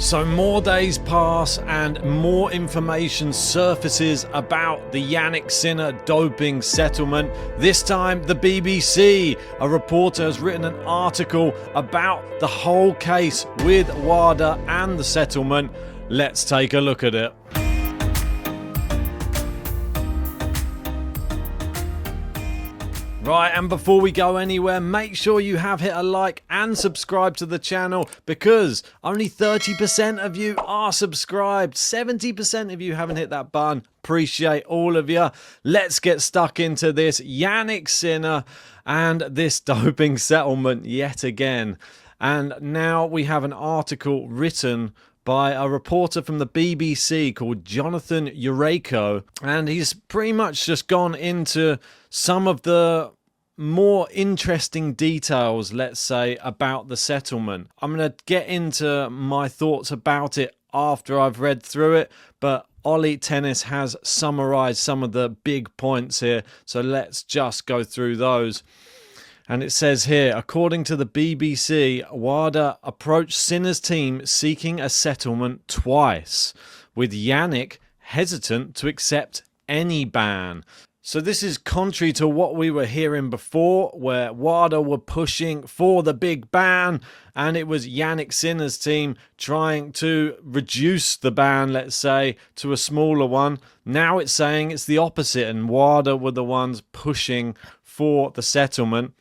So more days pass and more information surfaces about the Jannik Sinner doping settlement. This time the BBC. A reporter has written an article about the whole case with WADA and the settlement. Let's take a look at it. Right, and before we go anywhere, make sure you have hit a like and subscribe to the channel, because only 30% of you are subscribed. 70% of you haven't hit that button. Appreciate all of you. Let's get stuck into this Jannik Sinner and this doping settlement yet again. And now we have an article written by a reporter from the BBC called Jonathan Ureko, and he's pretty much just gone into some of the more interesting details, let's say, about the settlement. I'm going to get into my thoughts about it after I've read through it, but Ollie Tennis has summarised some of the big points here, so let's just go through those. And it says here, according to the BBC, WADA approached Sinner's team seeking a settlement twice, with Jannik hesitant to accept any ban. So this is contrary to what we were hearing before, where WADA were pushing for the big ban, and it was Jannik Sinner's team trying to reduce the ban, let's say, to a smaller one. Now it's saying it's the opposite, and WADA were the ones pushing for the settlement.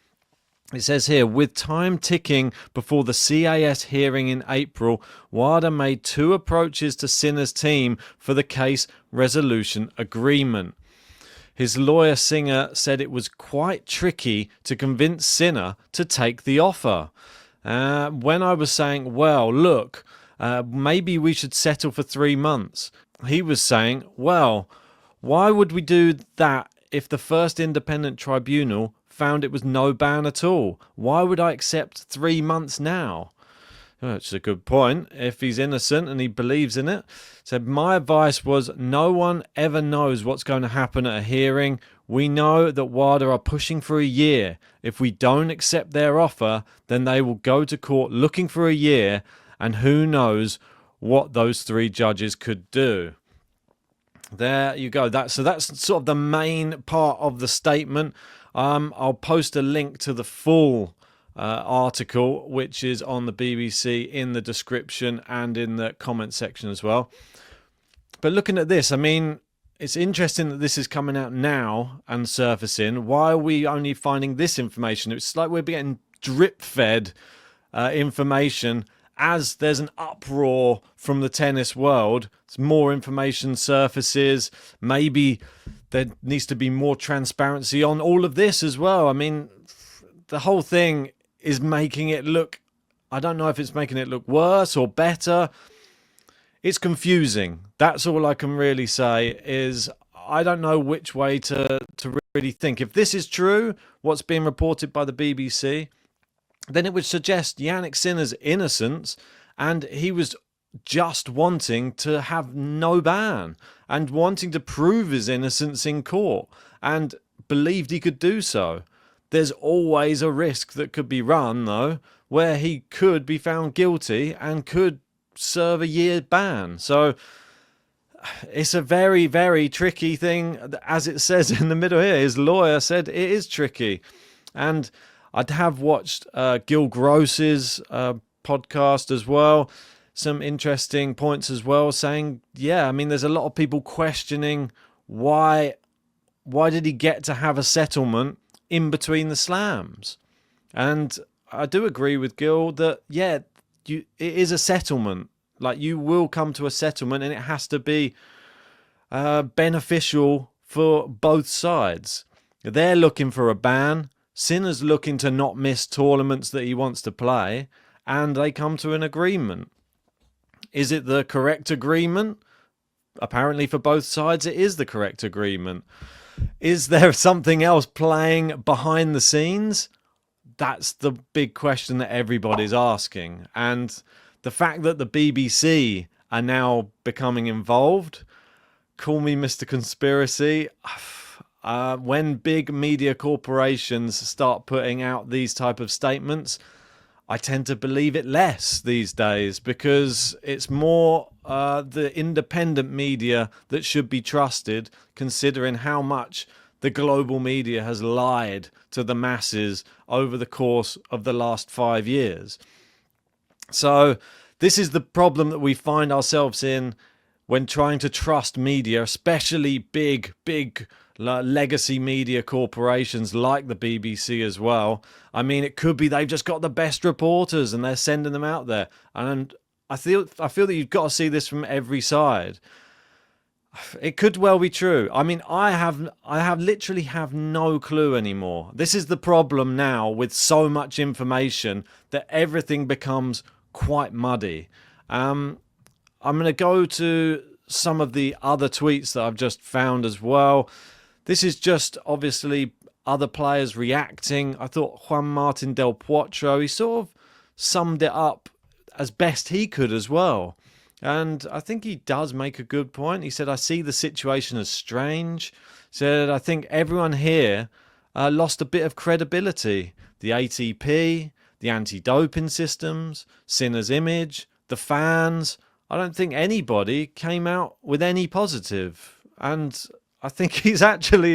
It says here, with time ticking before the CAS hearing in April, WADA made two approaches to Sinner's team for the case resolution agreement. His lawyer Singer said it was quite tricky to convince Sinner to take the offer. When I was saying, well, look, maybe we should settle for 3 months, he was saying, well, why would we do that if the first independent tribunal found it was no ban at all? Why would I accept 3 months now? That's a good point. If he's innocent and he believes in it. So my advice was, no one ever knows what's going to happen at a hearing. We know that WADA are pushing for a year. If we don't accept their offer, then they will go to court looking for a year, and who knows what those 3 judges could do. There you go. So that's sort of the main part of the statement. I'll post a link to the full article, which is on the BBC, in the description and in the comment section as well. But looking at this, I mean, it's interesting that this is coming out now and surfacing. Why are we only finding this information? It's like we're getting drip-fed information as there's an uproar from the tennis world. More information surfaces. Maybe there needs to be more transparency on all of this as well. I mean, the whole thing is making it look, I don't know if it's making it look worse or better. It's confusing. That's all I can really say, is I don't know which way to really think. If this is true, what's being reported by the BBC, then it would suggest Jannik Sinner's innocence, and he was just wanting to have no ban and wanting to prove his innocence in court and believed he could do so. There's always a risk that could be run, though, where he could be found guilty and could serve a year ban. So it's a very, very tricky thing. As it says in the middle here, his lawyer said it is tricky. And I'd have watched Gil Gross's podcast as well. Some interesting points as well, saying, yeah, I mean, there's a lot of people questioning why did he get to have a settlement in between the slams. And I do agree with Gil that, yeah, it is a settlement. Like, you will come to a settlement, and it has to be beneficial for both sides. They're looking for a ban. Sinner's looking to not miss tournaments that he wants to play, and they come to an agreement. Is it the correct agreement? Apparently for both sides it is the correct agreement. Is there something else playing behind the scenes? That's the big question that everybody's asking. And the fact that the BBC are now becoming involved, call me Mr. Conspiracy, when big media corporations start putting out these type of statements, I tend to believe it less these days, because it's more the independent media that should be trusted, considering how much the global media has lied to the masses over the course of the last 5 years. So this is the problem that we find ourselves in when trying to trust media, especially big legacy media corporations like the BBC as well. I mean, it could be they've just got the best reporters and they're sending them out there. And I feel that you've got to see this from every side. It could well be true. I mean, I literally have no clue anymore. This is the problem now with so much information, that everything becomes quite muddy. I'm going to go to some of the other tweets that I've just found as well. This is just obviously other players reacting. I thought Juan Martin del Potro, he sort of summed it up as best he could as well. And I think he does make a good point. He said, I see the situation as strange. Said, I think everyone here lost a bit of credibility. The ATP, the anti-doping systems, Sinner's image, the fans. I don't think anybody came out with any positive. And I think he's actually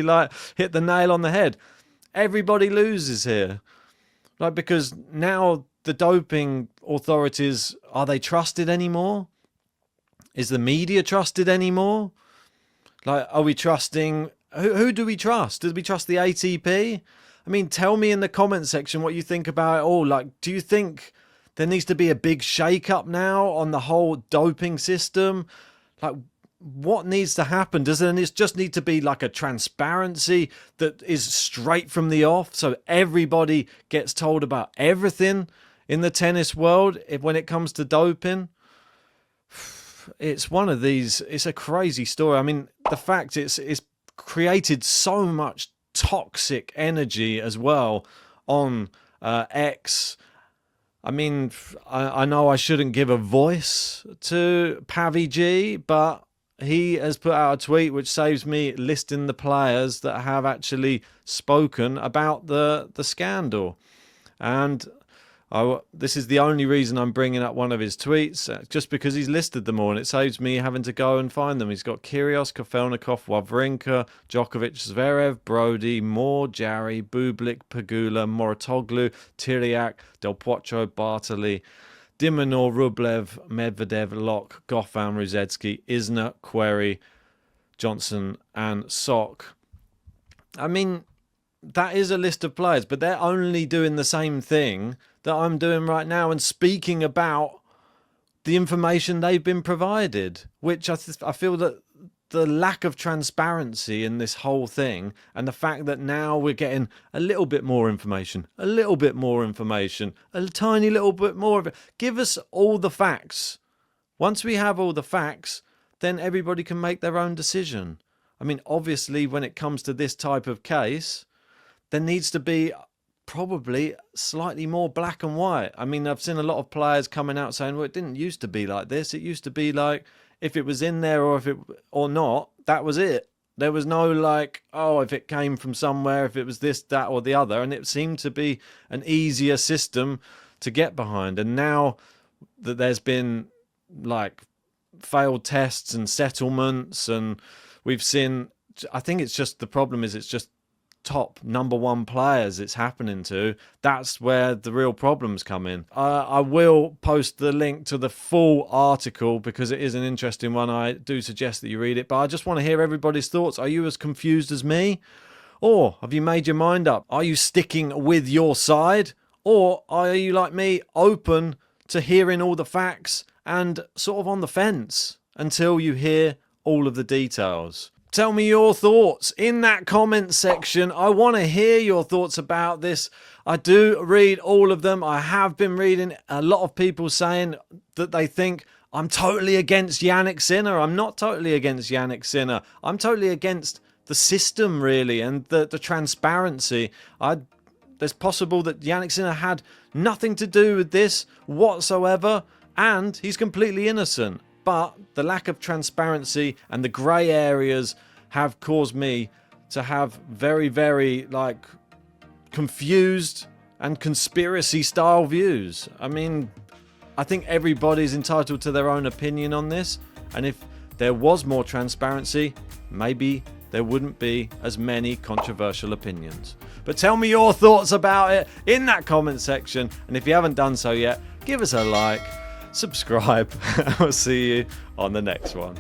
hit the nail on the head. Everybody loses here. Because now the doping authorities, are they trusted anymore? Is the media trusted anymore? Are we trusting... Who do we trust? Do we trust the ATP? I mean, tell me in the comment section what you think about it all. Do you think there needs to be a big shake-up now on the whole doping system? What needs to happen? Does there just need to be a transparency that is straight from the off, so everybody gets told about everything in the tennis world when it comes to doping? It's one of these, it's a crazy story. I mean, the fact it's created so much toxic energy as well on X. I mean, I know I shouldn't give a voice to Pavi G, but he has put out a tweet which saves me listing the players that have actually spoken about the scandal. And this is the only reason I'm bringing up one of his tweets, just because he's listed them all, and it saves me having to go and find them. He's got Kyrgios, Kafelnikov, Wawrinka, Djokovic, Zverev, Brody, Moore, Jarry, Bublik, Pegula, Moratoglu, Tiriac, Del Potro, Bartoli, Dimonor, Rublev, Medvedev, Locke, Goffin, Ruzetsky, Isner, Querrey, Johnson, and Sock. I mean, that is a list of players, but they're only doing the same thing that I'm doing right now and speaking about the information they've been provided, which I feel that the lack of transparency in this whole thing, and the fact that now we're getting a little bit more information, a tiny little bit more of it. Give us all the facts. Once we have all the facts, then everybody can make their own decision. I mean, obviously, when it comes to this type of case, there needs to be probably slightly more black and white. I mean, I've seen a lot of players coming out saying, well, it didn't used to be like this. It used to be if it was in there or not, that was it. There was no if it came from somewhere, if it was this, that, or the other. And it seemed to be an easier system to get behind. And now that there's been failed tests and settlements, and we've seen, I think it's just, the problem is it's just top number one players it's happening to. That's where the real problems come in. I will post the link to the full article because it is an interesting one. I do suggest that you read it, but I just want to hear everybody's thoughts. Are you as confused as me, or have you made your mind up? Are you sticking with your side, or are you like me, open to hearing all the facts and sort of on the fence until you hear all of the details? Tell me your thoughts in that comment section. I want to hear your thoughts about this. I do read all of them. I have been reading a lot of people saying that they think I'm totally against Jannik Sinner. I'm not totally against Jannik Sinner. I'm totally against the system, really, and the transparency. There's possible that Jannik Sinner had nothing to do with this whatsoever, and he's completely innocent. But the lack of transparency and the grey areas have caused me to have very, very confused and conspiracy style views. I mean, I think everybody's entitled to their own opinion on this, and if there was more transparency, maybe there wouldn't be as many controversial opinions. But tell me your thoughts about it in that comment section, and if you haven't done so yet, give us a like, subscribe, and we'll see you on the next one.